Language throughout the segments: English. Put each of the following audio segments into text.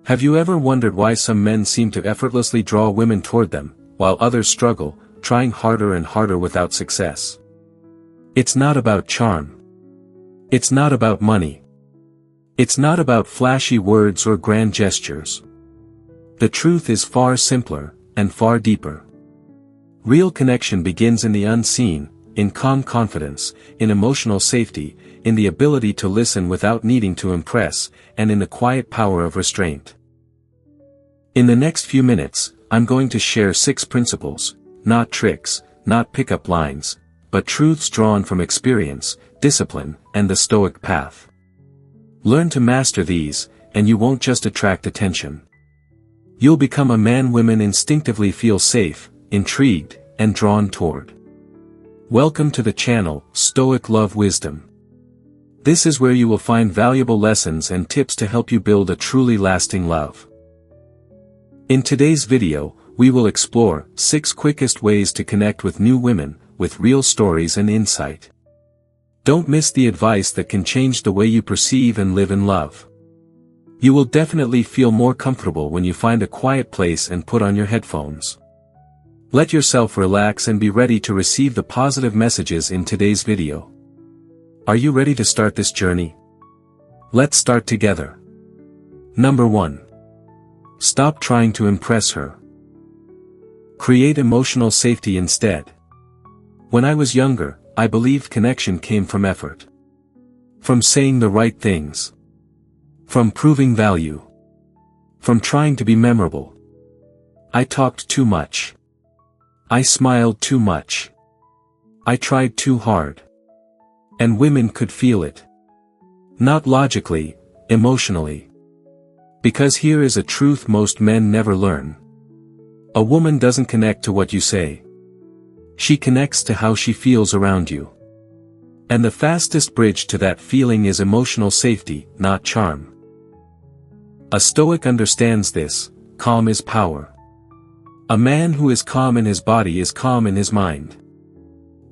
Have you ever wondered why some men seem to effortlessly draw women toward them, while others struggle, trying harder and harder without success? It's not about charm. It's not about money. It's not about flashy words or grand gestures. The truth is far simpler, and far deeper. Real connection begins in the unseen, in calm confidence, in emotional safety, in the ability to listen without needing to impress, and in the quiet power of restraint. In the next few minutes, I'm going to share 6 principles, not tricks, not pickup lines, but truths drawn from experience, discipline, and the Stoic path. Learn to master these, and you won't just attract attention. You'll become a man women instinctively feel safe, intrigued, and drawn toward. Welcome to the channel, Stoic Love Wisdom. This is where you will find valuable lessons and tips to help you build a truly lasting love. In today's video, we will explore 6 quickest ways to connect with new women, with real stories and insight. Don't miss the advice that can change the way you perceive and live in love. You will definitely feel more comfortable when you find a quiet place and put on your headphones. Let yourself relax and be ready to receive the positive messages in today's video. Are you ready to start this journey? Let's start together. Number 1. Stop trying to impress her. Create emotional safety instead. When I was younger, I believed connection came from effort. From saying the right things. From proving value. From trying to be memorable. I talked too much. I smiled too much. I tried too hard. And women could feel it. Not logically, emotionally. Because here is a truth most men never learn. A woman doesn't connect to what you say. She connects to how she feels around you. And the fastest bridge to that feeling is emotional safety, not charm. A Stoic understands this: calm is power. A man who is calm in his body is calm in his mind.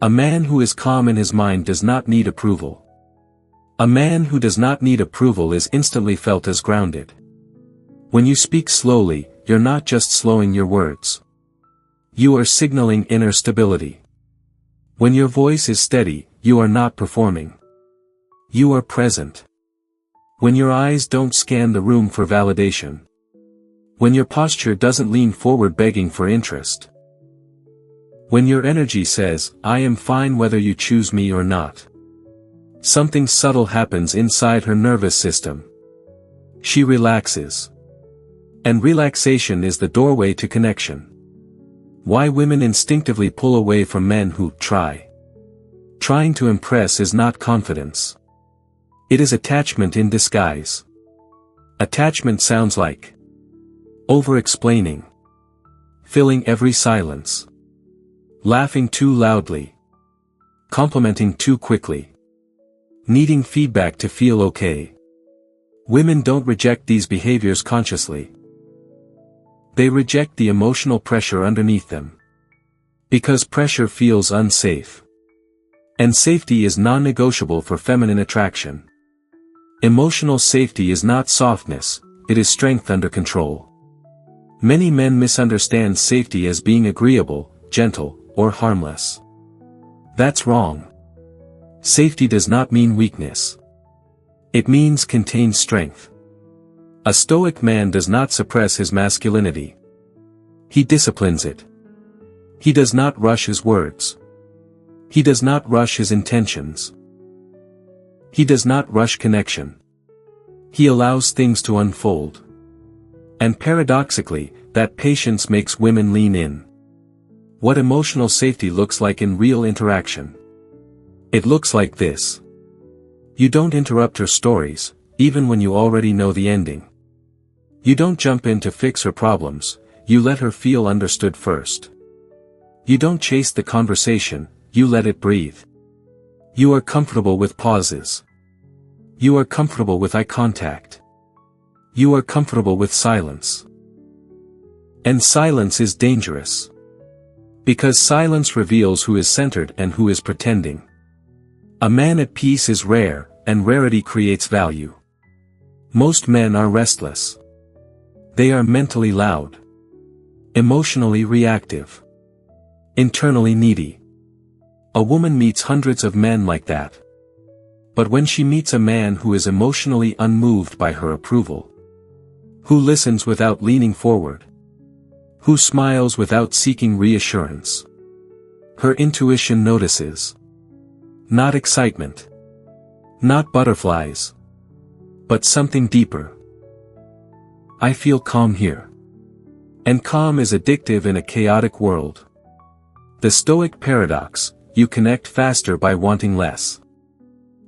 A man who is calm in his mind does not need approval. A man who does not need approval is instantly felt as grounded. When you speak slowly, you're not just slowing your words. You are signaling inner stability. When your voice is steady, you are not performing. You are present. When your eyes don't scan the room for validation. When your posture doesn't lean forward begging for interest. When your energy says, "I am fine whether you choose me or not." Something subtle happens inside her nervous system. She relaxes. And relaxation is the doorway to connection. Why women instinctively pull away from men who try. Trying to impress is not confidence. It is attachment in disguise. Attachment sounds like over-explaining, filling every silence, laughing too loudly, complimenting too quickly, needing feedback to feel okay. Women don't reject these behaviors consciously. They reject the emotional pressure underneath them. Because pressure feels unsafe. And safety is non-negotiable for feminine attraction. Emotional safety is not softness, it is strength under control. Many men misunderstand safety as being agreeable, gentle, or harmless. That's wrong. Safety does not mean weakness. It means contained strength. A Stoic man does not suppress his masculinity. He disciplines it. He does not rush his words. He does not rush his intentions. He does not rush connection. He allows things to unfold. And paradoxically, that patience makes women lean in. What emotional safety looks like in real interaction. It looks like this. You don't interrupt her stories, even when you already know the ending. You don't jump in to fix her problems, you let her feel understood first. You don't chase the conversation, you let it breathe. You are comfortable with pauses. You are comfortable with eye contact. You are comfortable with silence. And silence is dangerous. Because silence reveals who is centered and who is pretending. A man at peace is rare, and rarity creates value. Most men are restless. They are mentally loud, emotionally reactive, internally needy. A woman meets hundreds of men like that. But when she meets a man who is emotionally unmoved by her approval, who listens without leaning forward, who smiles without seeking reassurance, her intuition notices. Not excitement, not butterflies, but something deeper. I feel calm here. And calm is addictive in a chaotic world. The Stoic paradox: you connect faster by wanting less.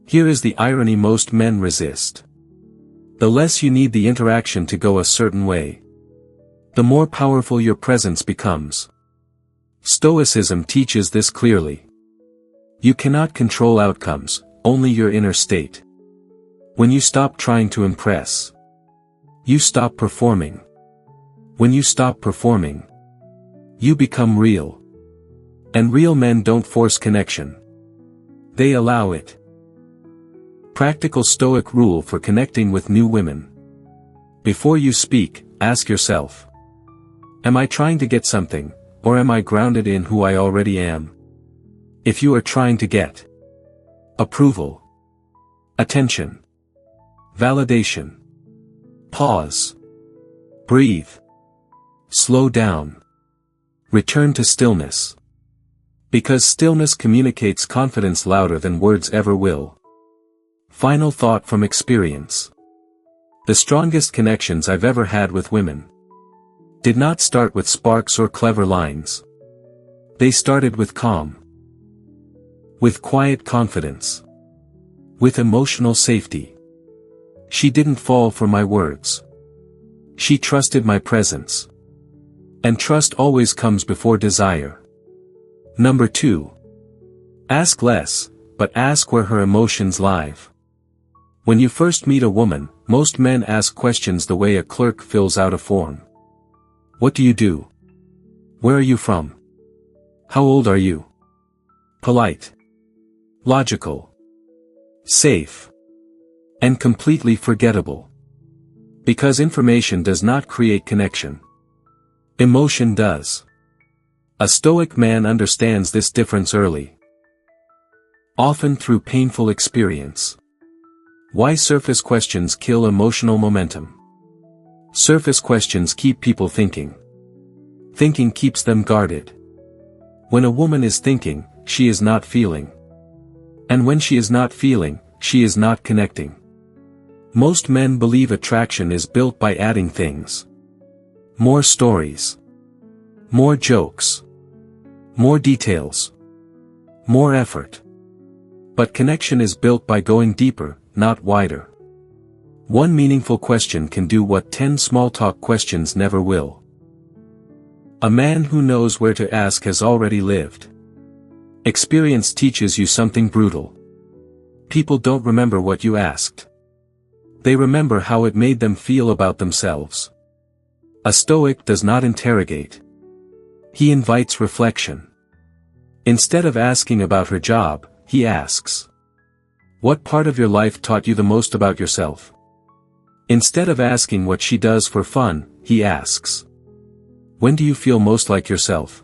Here is the irony most men resist. The less you need the interaction to go a certain way, the more powerful your presence becomes. Stoicism teaches this clearly. You cannot control outcomes, only your inner state. When you stop trying to impress, you stop performing. When you stop performing, you become real. And real men don't force connection. They allow it. Practical Stoic rule for connecting with new women. Before you speak, ask yourself: am I trying to get something, or am I grounded in who I already am? If you are trying to get approval, attention, validation, pause. Breathe. Slow down. Return to stillness. Because stillness communicates confidence louder than words ever will. Final thought from experience. The strongest connections I've ever had with women did not start with sparks or clever lines. They started with calm. With quiet confidence. With emotional safety. She didn't fall for my words. She trusted my presence. And trust always comes before desire. Number 2. Ask less, but ask where her emotions live. When you first meet a woman, most men ask questions the way a clerk fills out a form. What do you do? Where are you from? How old are you? Polite. Logical. Safe. And completely forgettable. Because information does not create connection. Emotion does. A Stoic man understands this difference early. Often through painful experience. Why surface questions kill emotional momentum? Surface questions keep people thinking. Thinking keeps them guarded. When a woman is thinking, she is not feeling. And when she is not feeling, she is not connecting. Most men believe attraction is built by adding things. More stories. More jokes. More details. More effort. But connection is built by going deeper, not wider. One meaningful question can do what 10 small talk questions never will. A man who knows where to ask has already lived. Experience teaches you something brutal. People don't remember what you asked. They remember how it made them feel about themselves. A Stoic does not interrogate. He invites reflection. Instead of asking about her job, he asks, what part of your life taught you the most about yourself? Instead of asking what she does for fun, he asks, when do you feel most like yourself?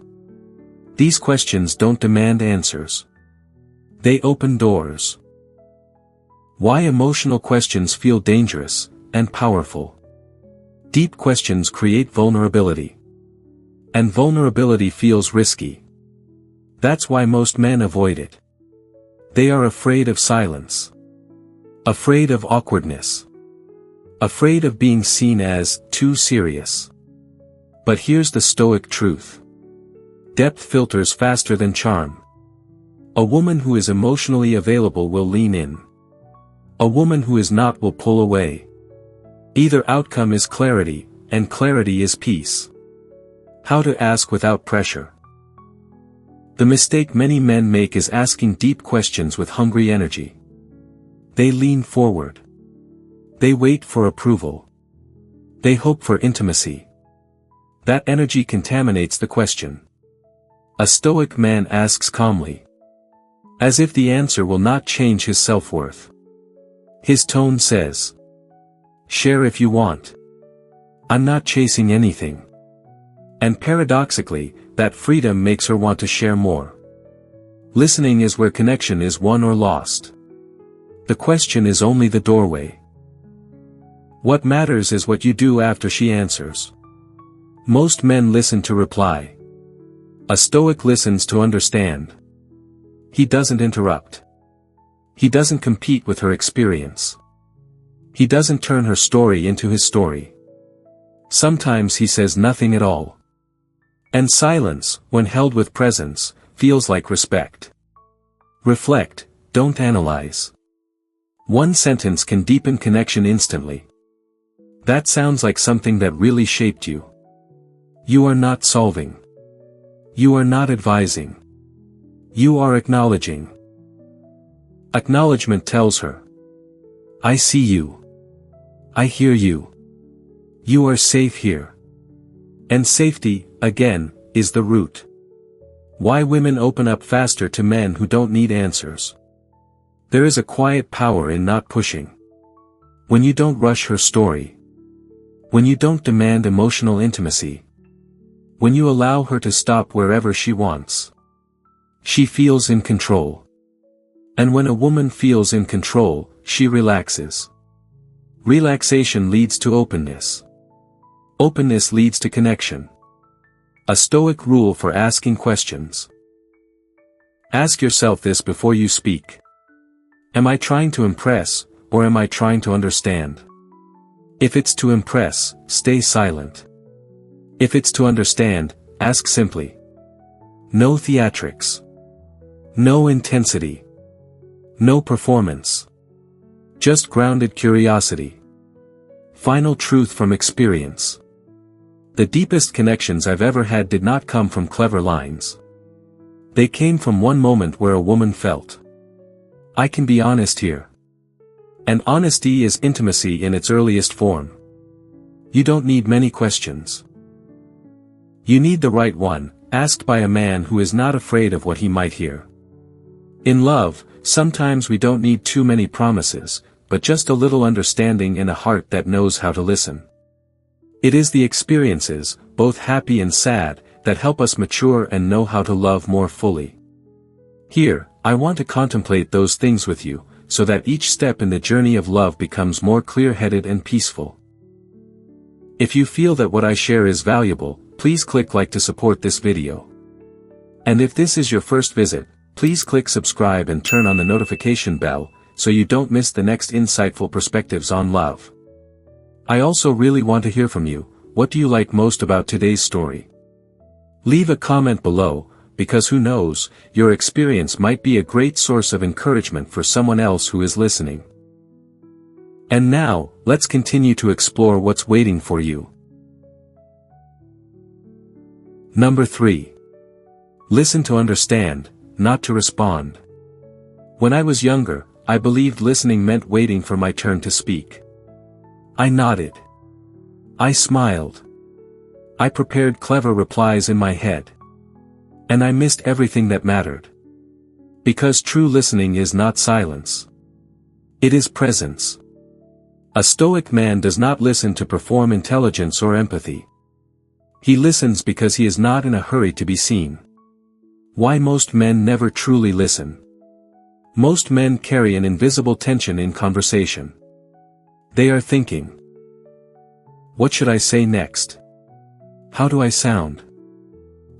These questions don't demand answers. They open doors. Why emotional questions feel dangerous and powerful. Deep questions create vulnerability. And vulnerability feels risky. That's why most men avoid it. They are afraid of silence. Afraid of awkwardness. Afraid of being seen as too serious. But here's the Stoic truth. Depth filters faster than charm. A woman who is emotionally available will lean in. A woman who is not will pull away. Either outcome is clarity, and clarity is peace. How to ask without pressure. The mistake many men make is asking deep questions with hungry energy. They lean forward. They wait for approval. They hope for intimacy. That energy contaminates the question. A Stoic man asks calmly. As if the answer will not change his self-worth. His tone says, share if you want. I'm not chasing anything. And paradoxically, that freedom makes her want to share more. Listening is where connection is won or lost. The question is only the doorway. What matters is what you do after she answers. Most men listen to reply. A Stoic listens to understand. He doesn't interrupt. He doesn't compete with her experience. He doesn't turn her story into his story. Sometimes he says nothing at all. And silence, when held with presence, feels like respect. Reflect, don't analyze. One sentence can deepen connection instantly. That sounds like something that really shaped you. You are not solving. You are not advising. You are acknowledging. Acknowledgement tells her, I see you. I hear you. You are safe here. And safety, again, is the root. Why women open up faster to men who don't need answers. There is a quiet power in not pushing. When you don't rush her story. When you don't demand emotional intimacy. When you allow her to stop wherever she wants. She feels in control. And when a woman feels in control, she relaxes. Relaxation leads to openness. Openness leads to connection. A Stoic rule for asking questions. Ask yourself this before you speak. Am I trying to impress, or am I trying to understand? If it's to impress, stay silent. If it's to understand, ask simply. No theatrics. No intensity. No performance. Just grounded curiosity. Final truth from experience. The deepest connections I've ever had did not come from clever lines. They came from one moment where a woman felt, I can be honest here. And honesty is intimacy in its earliest form. You don't need many questions. You need the right one, asked by a man who is not afraid of what he might hear. In love, sometimes we don't need too many promises, but just a little understanding and a heart that knows how to listen. It is the experiences, both happy and sad, that help us mature and know how to love more fully. Here, I want to contemplate those things with you, so that each step in the journey of love becomes more clear-headed and peaceful. If you feel that what I share is valuable, please click like to support this video. And if this is your first visit, please click subscribe and turn on the notification bell, so you don't miss the next insightful perspectives on love. I also really want to hear from you. What do you like most about today's story? Leave a comment below, because who knows, your experience might be a great source of encouragement for someone else who is listening. And now, let's continue to explore what's waiting for you. Number 3. Listen to understand, not to respond. When I was younger, I believed listening meant waiting for my turn to speak. I nodded. I smiled. I prepared clever replies in my head. And I missed everything that mattered. Because true listening is not silence. It is presence. A Stoic man does not listen to perform intelligence or empathy. He listens because he is not in a hurry to be seen. Why most men never truly listen? Most men carry an invisible tension in conversation. They are thinking. What should I say next? How do I sound?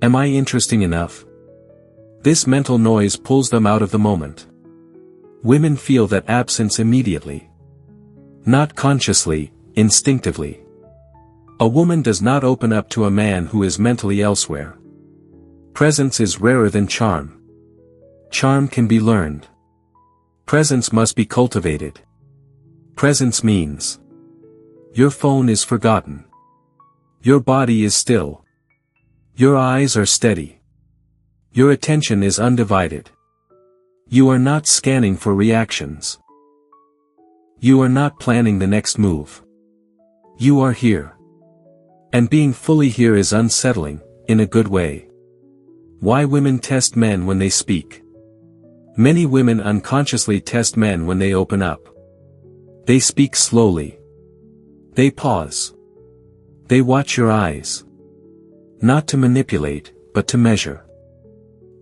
Am I interesting enough? This mental noise pulls them out of the moment. Women feel that absence immediately. Not consciously, instinctively. A woman does not open up to a man who is mentally elsewhere. Presence is rarer than charm. Charm can be learned. Presence must be cultivated. Presence means your phone is forgotten. Your body is still. Your eyes are steady. Your attention is undivided. You are not scanning for reactions. You are not planning the next move. You are here. And being fully here is unsettling, in a good way. Why women test men when they speak? Many women unconsciously test men when they open up. They speak slowly. They pause. They watch your eyes. Not to manipulate, but to measure.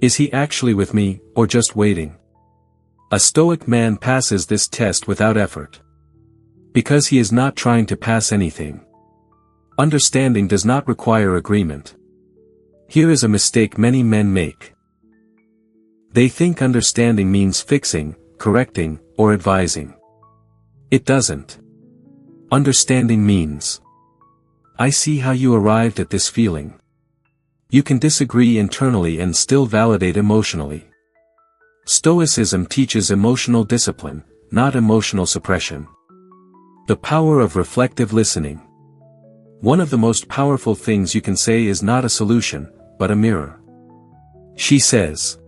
Is he actually with me, or just waiting? A Stoic man passes this test without effort. Because he is not trying to pass anything. Understanding does not require agreement. Here is a mistake many men make. They think understanding means fixing, correcting, or advising. It doesn't. Understanding means, I see how you arrived at this feeling. You can disagree internally and still validate emotionally. Stoicism teaches emotional discipline, not emotional suppression. The power of reflective listening. One of the most powerful things you can say is not a solution, but a mirror. She says,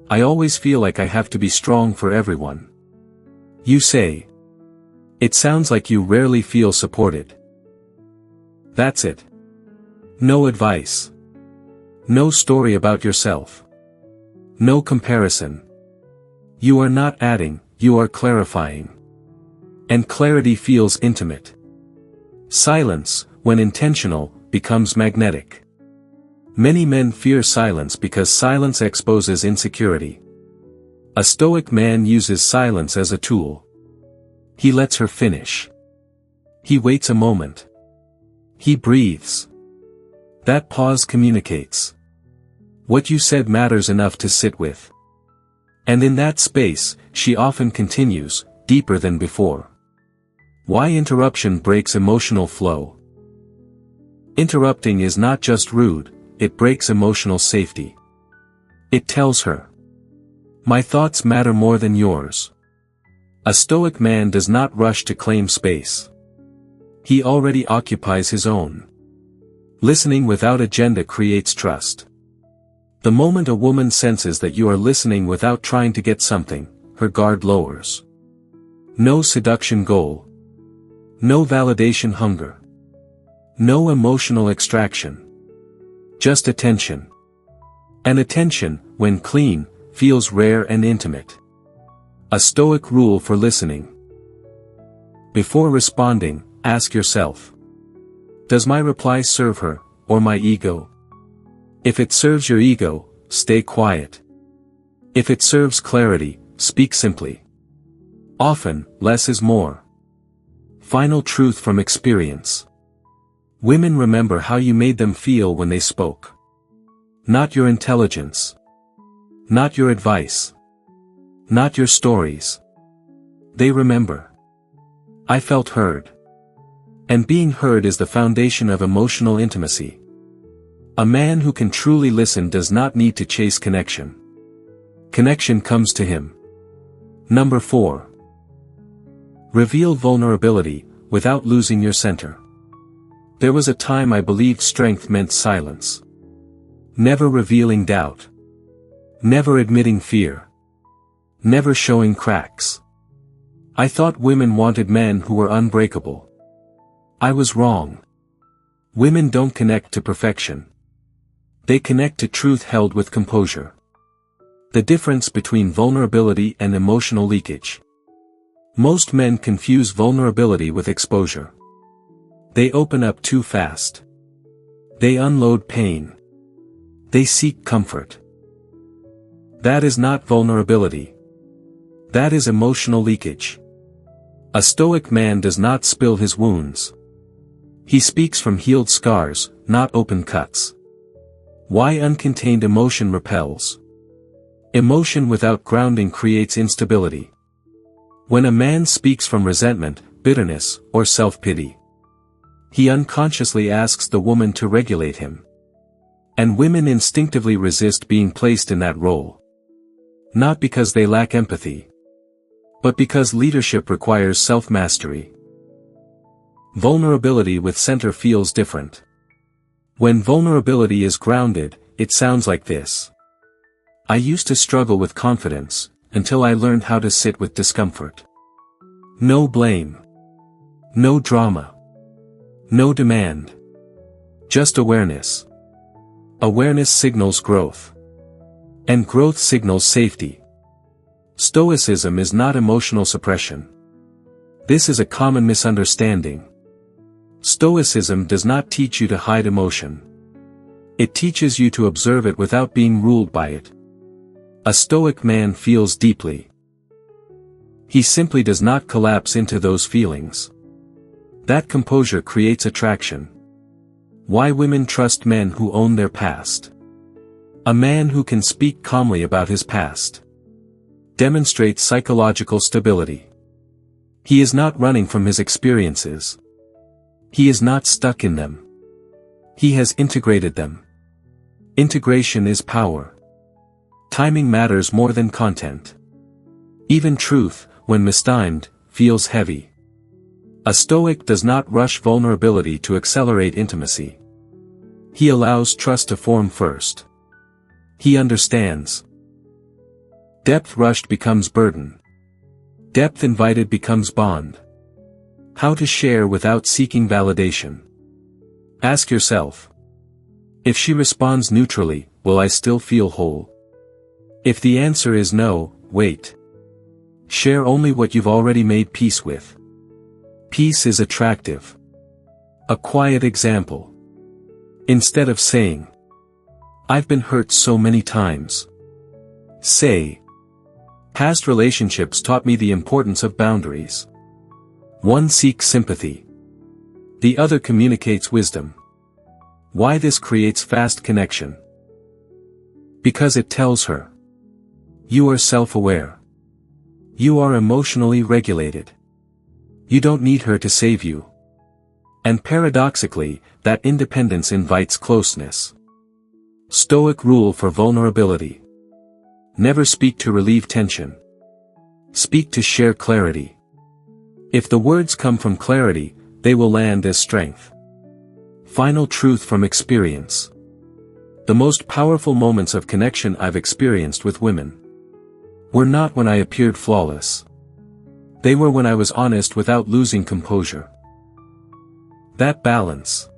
I always feel like I have to be strong for everyone. You say, it sounds like you rarely feel supported. That's it. No advice. No story about yourself. No comparison. You are not adding, you are clarifying. And clarity feels intimate. Silence, when intentional, becomes magnetic. Many men fear silence because silence exposes insecurity. A Stoic man uses silence as a tool. He lets her finish. He waits a moment. He breathes. That pause communicates. What you said matters enough to sit with. And in that space, she often continues, deeper than before. Why interruption breaks emotional flow? Interrupting is not just rude, it breaks emotional safety. It tells her, my thoughts matter more than yours. A Stoic man does not rush to claim space. He already occupies his own. Listening without agenda creates trust. The moment a woman senses that you are listening without trying to get something, her guard lowers. No seduction goal. No validation hunger. No emotional extraction. Just attention. And attention, when clean, feels rare and intimate. A Stoic rule for listening. Before responding, ask yourself. Does my reply serve her, or my ego? If it serves your ego, stay quiet. If it serves clarity, speak simply. Often, less is more. Final truth from experience. Women remember how you made them feel when they spoke. Not your intelligence. Not your advice. Not your stories. They remember. I felt heard. And being heard is the foundation of emotional intimacy. A man who can truly listen does not need to chase connection. Connection comes to him. Number 4. Reveal vulnerability, without losing your center. There was a time I believed strength meant silence. Never revealing doubt. Never admitting fear. Never showing cracks. I thought women wanted men who were unbreakable. I was wrong. Women don't connect to perfection. They connect to truth held with composure. The difference between vulnerability and emotional leakage. Most men confuse vulnerability with exposure. They open up too fast. They unload pain. They seek comfort. That is not vulnerability. That is emotional leakage. A Stoic man does not spill his wounds. He speaks from healed scars, not open cuts. Why uncontained emotion repels? Emotion without grounding creates instability. When a man speaks from resentment, bitterness, or self-pity, he unconsciously asks the woman to regulate him. And women instinctively resist being placed in that role. Not because they lack empathy, but because leadership requires self-mastery. Vulnerability with center feels different. When vulnerability is grounded, it sounds like this. I used to struggle with confidence, until I learned how to sit with discomfort. No blame. No drama. No demand. Just awareness. Awareness signals growth. And growth signals safety. Stoicism is not emotional suppression. This is a common misunderstanding. Stoicism does not teach you to hide emotion. It teaches you to observe it without being ruled by it. A Stoic man feels deeply. He simply does not collapse into those feelings. That composure creates attraction. Why women trust men who own their past. A man who can speak calmly about his past demonstrates psychological stability. He is not running from his experiences. He is not stuck in them. He has integrated them. Integration is power. Timing matters more than content. Even truth, when mistimed, feels heavy. A Stoic does not rush vulnerability to accelerate intimacy. He allows trust to form first. He understands. Depth rushed becomes burden. Depth invited becomes bond. How to share without seeking validation. Ask yourself. If she responds neutrally, will I still feel whole? If the answer is no, wait. Share only what you've already made peace with. Peace is attractive. A quiet example. Instead of saying, I've been hurt so many times, say, past relationships taught me the importance of boundaries. One seeks sympathy. The other communicates wisdom. Why this creates fast connection? Because it tells her. You are self-aware. You are emotionally regulated. You don't need her to save you. And paradoxically, that independence invites closeness. Stoic rule for vulnerability. Never speak to relieve tension. Speak to share clarity. If the words come from clarity, they will land as strength. Final truth from experience. The most powerful moments of connection I've experienced with women were not when I appeared flawless. They were when I was honest without losing composure. That balance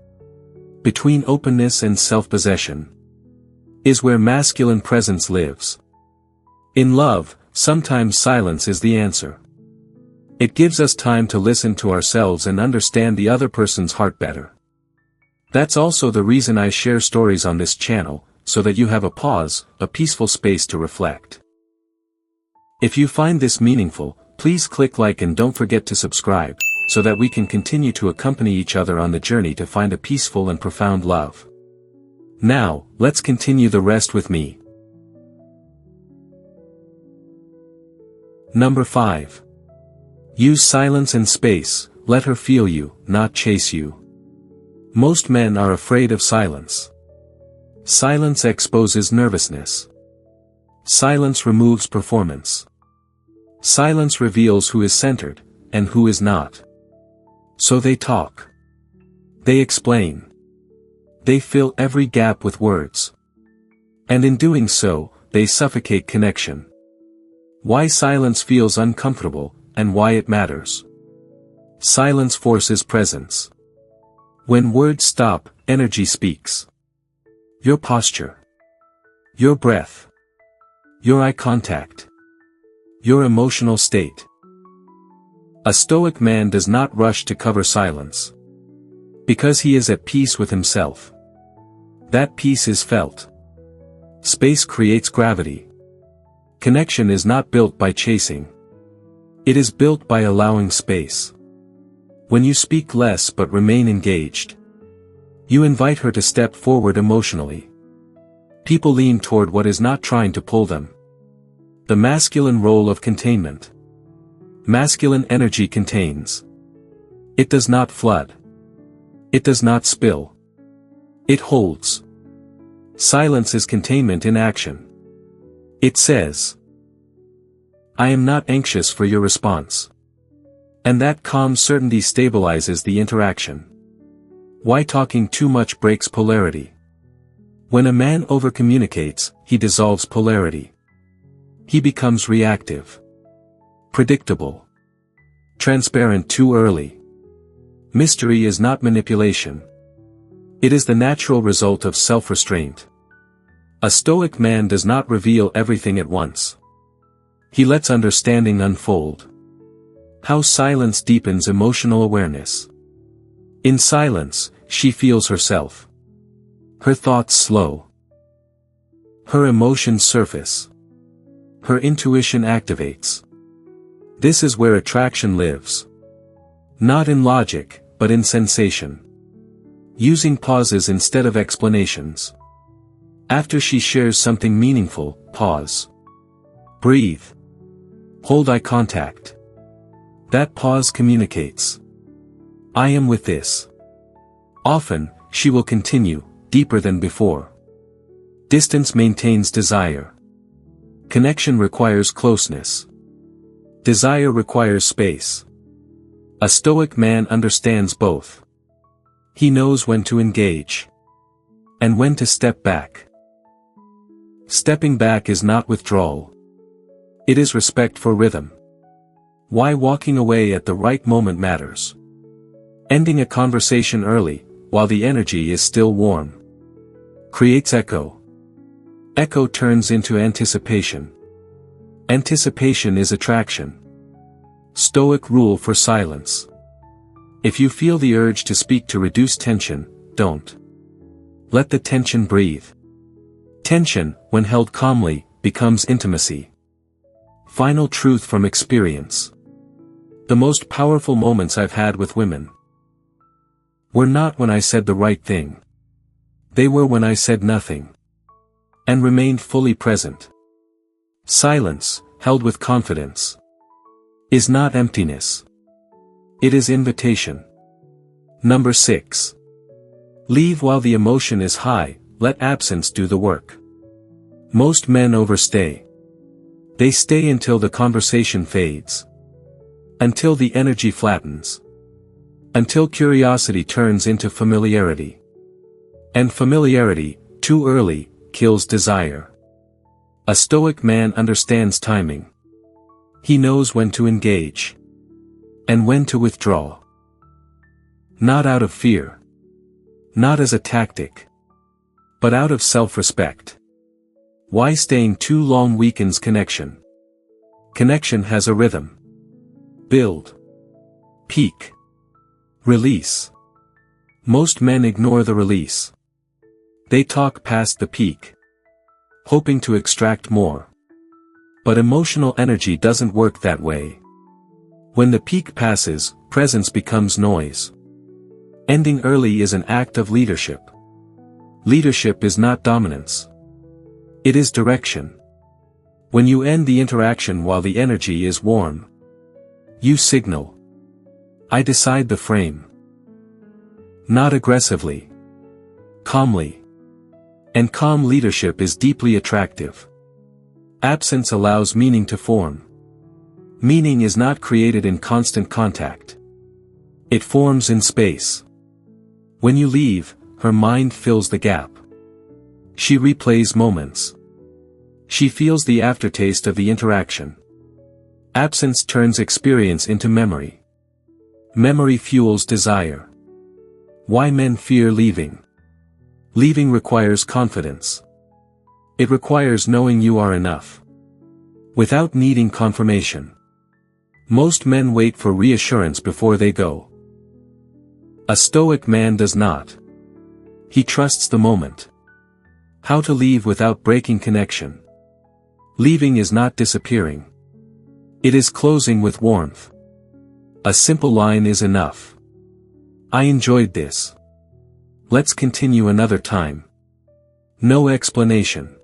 between openness and self-possession is where masculine presence lives. In love, sometimes silence is the answer. It gives us time to listen to ourselves and understand the other person's heart better. That's also the reason I share stories on this channel, so that you have a pause, a peaceful space to reflect. If you find this meaningful, please click like and don't forget to subscribe, so that we can continue to accompany each other on the journey to find a peaceful and profound love. Now, let's continue the rest with me. Number 5. Use silence and space, let her feel you, not chase you. Most men are afraid of silence. Silence exposes nervousness. Silence removes performance. Silence reveals who is centered, and who is not. So they talk. They explain. They fill every gap with words. And in doing so, they suffocate connection. Why silence feels uncomfortable, and why it matters. Silence forces presence. When words stop, energy speaks. Your posture. Your breath. Your eye contact. Your emotional state. A Stoic man does not rush to cover silence. Because he is at peace with himself. That peace is felt. Space creates gravity. Connection is not built by chasing. It is built by allowing space. When you speak less but remain engaged, you invite her to step forward emotionally. People lean toward what is not trying to pull them. The masculine role of containment. Masculine energy contains. It does not flood. It does not spill. It holds. Silence is containment in action. It says, I am not anxious for your response. And that calm certainty stabilizes the interaction. Why talking too much breaks polarity? When a man overcommunicates, he dissolves polarity. He becomes reactive. Predictable. Transparent too early. Mystery is not manipulation. It is the natural result of self-restraint. A Stoic man does not reveal everything at once. He lets understanding unfold. How silence deepens emotional awareness. In silence, she feels herself. Her thoughts slow. Her emotions surface. Her intuition activates. This is where attraction lives. Not in logic, but in sensation. Using pauses instead of explanations. After she shares something meaningful, pause. Breathe. Hold eye contact. That pause communicates. I am with this. Often, she will continue, deeper than before. Distance maintains desire. Connection requires closeness. Desire requires space. A Stoic man understands both. He knows when to engage. And when to step back. Stepping back is not withdrawal. It is respect for rhythm. Why walking away at the right moment matters. Ending a conversation early, while the energy is still warm, creates echo. Echo turns into anticipation. Anticipation is attraction. Stoic rule for silence. If you feel the urge to speak to reduce tension, don't. Let the tension breathe. Tension, when held calmly, becomes intimacy. Final truth from experience. The most powerful moments I've had with women were not when I said the right thing. They were when I said nothing. And remained fully present. Silence, held with confidence, is not emptiness. It is invitation. Number 6. Leave while the emotion is high, let absence do the work. Most men overstay. They stay until the conversation fades. Until the energy flattens. Until curiosity turns into familiarity. And familiarity, too early, kills desire. A Stoic man understands timing. He knows when to engage. And when to withdraw. Not out of fear. Not as a tactic. But out of self-respect. Why staying too long weakens connection? Connection has a rhythm. Build. Peak. Release. Most men ignore the release. They talk past the peak. Hoping to extract more. But emotional energy doesn't work that way. When the peak passes, presence becomes noise. Ending early is an act of leadership. Leadership is not dominance. It is direction. When you end the interaction while the energy is warm, you signal. I decide the frame. Not aggressively. Calmly. And calm leadership is deeply attractive. Absence allows meaning to form. Meaning is not created in constant contact. It forms in space. When you leave, her mind fills the gap. She replays moments. She feels the aftertaste of the interaction. Absence turns experience into memory. Memory fuels desire. Why men fear leaving? Leaving requires confidence. It requires knowing you are enough. Without needing confirmation. Most men wait for reassurance before they go. A Stoic man does not. He trusts the moment. How to leave without breaking connection. Leaving is not disappearing. It is closing with warmth. A simple line is enough. I enjoyed this. Let's continue another time. No explanation.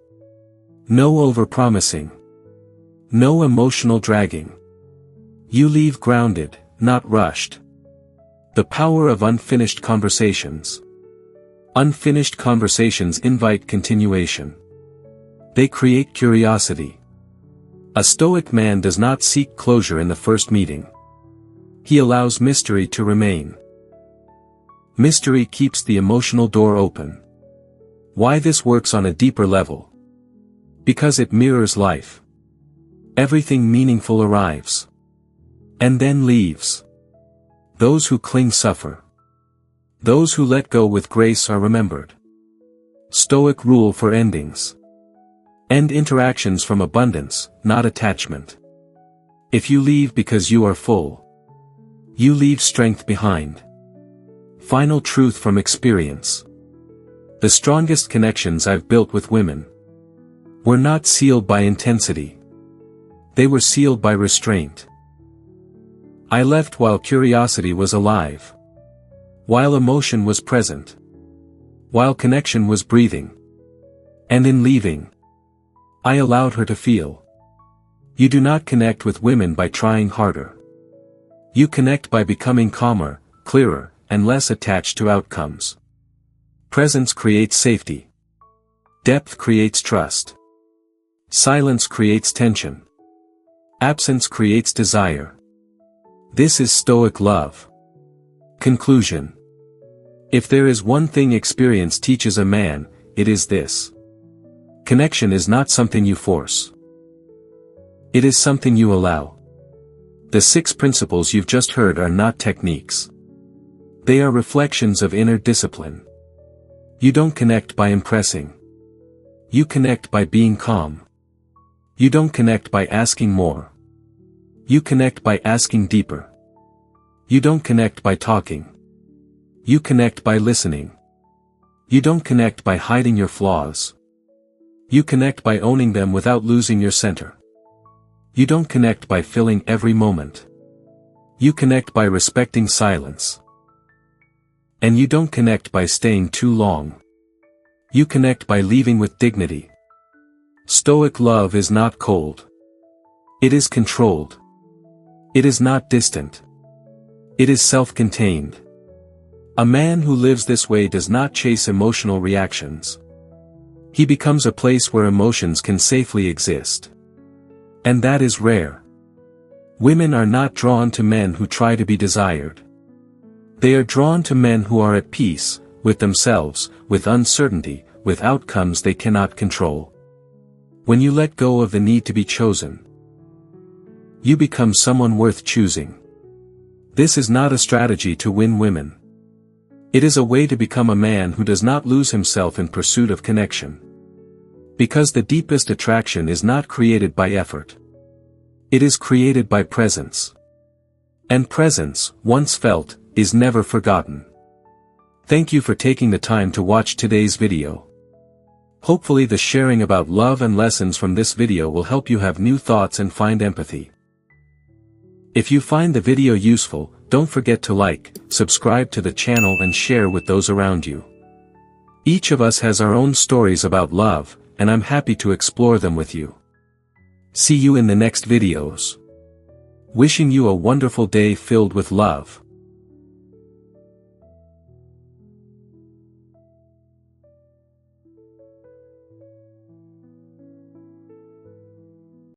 No overpromising. No emotional dragging. You leave grounded, not rushed. The power of unfinished conversations. Unfinished conversations invite continuation. They create curiosity. A Stoic man does not seek closure in the first meeting. He allows mystery to remain. Mystery keeps the emotional door open. Why this works on a deeper level? Because it mirrors life. Everything meaningful arrives. And then leaves. Those who cling suffer. Those who let go with grace are remembered. Stoic rule for endings. End interactions from abundance, not attachment. If you leave because you are full, you leave strength behind. Final truth from experience. The strongest connections I've built with women were not sealed by intensity. They were sealed by restraint. I left while curiosity was alive. While emotion was present. While connection was breathing. And in leaving, I allowed her to feel. You do not connect with women by trying harder. You connect by becoming calmer, clearer, and less attached to outcomes. Presence creates safety. Depth creates trust. Silence creates tension. Absence creates desire. This is Stoic love. Conclusion. If there is one thing experience teaches a man, it is this. Connection is not something you force. It is something you allow. The 6 principles you've just heard are not techniques. They are reflections of inner discipline. You don't connect by impressing. You connect by being calm. You don't connect by asking more. You connect by asking deeper. You don't connect by talking. You connect by listening. You don't connect by hiding your flaws. You connect by owning them without losing your center. You don't connect by filling every moment. You connect by respecting silence. And you don't connect by staying too long. You connect by leaving with dignity. Stoic love is not cold. It is controlled. It is not distant. It is self-contained. A man who lives this way does not chase emotional reactions. He becomes a place where emotions can safely exist. And that is rare. Women are not drawn to men who try to be desired. They are drawn to men who are at peace, with themselves, with uncertainty, with outcomes they cannot control. When you let go of the need to be chosen, you become someone worth choosing. This is not a strategy to win women. It is a way to become a man who does not lose himself in pursuit of connection. Because the deepest attraction is not created by effort. It is created by presence. And presence, once felt, is never forgotten. Thank you for taking the time to watch today's video. Hopefully the sharing about love and lessons from this video will help you have new thoughts and find empathy. If you find the video useful, don't forget to like, subscribe to the channel and share with those around you. Each of us has our own stories about love, and I'm happy to explore them with you. See you in the next videos. Wishing you a wonderful day filled with love.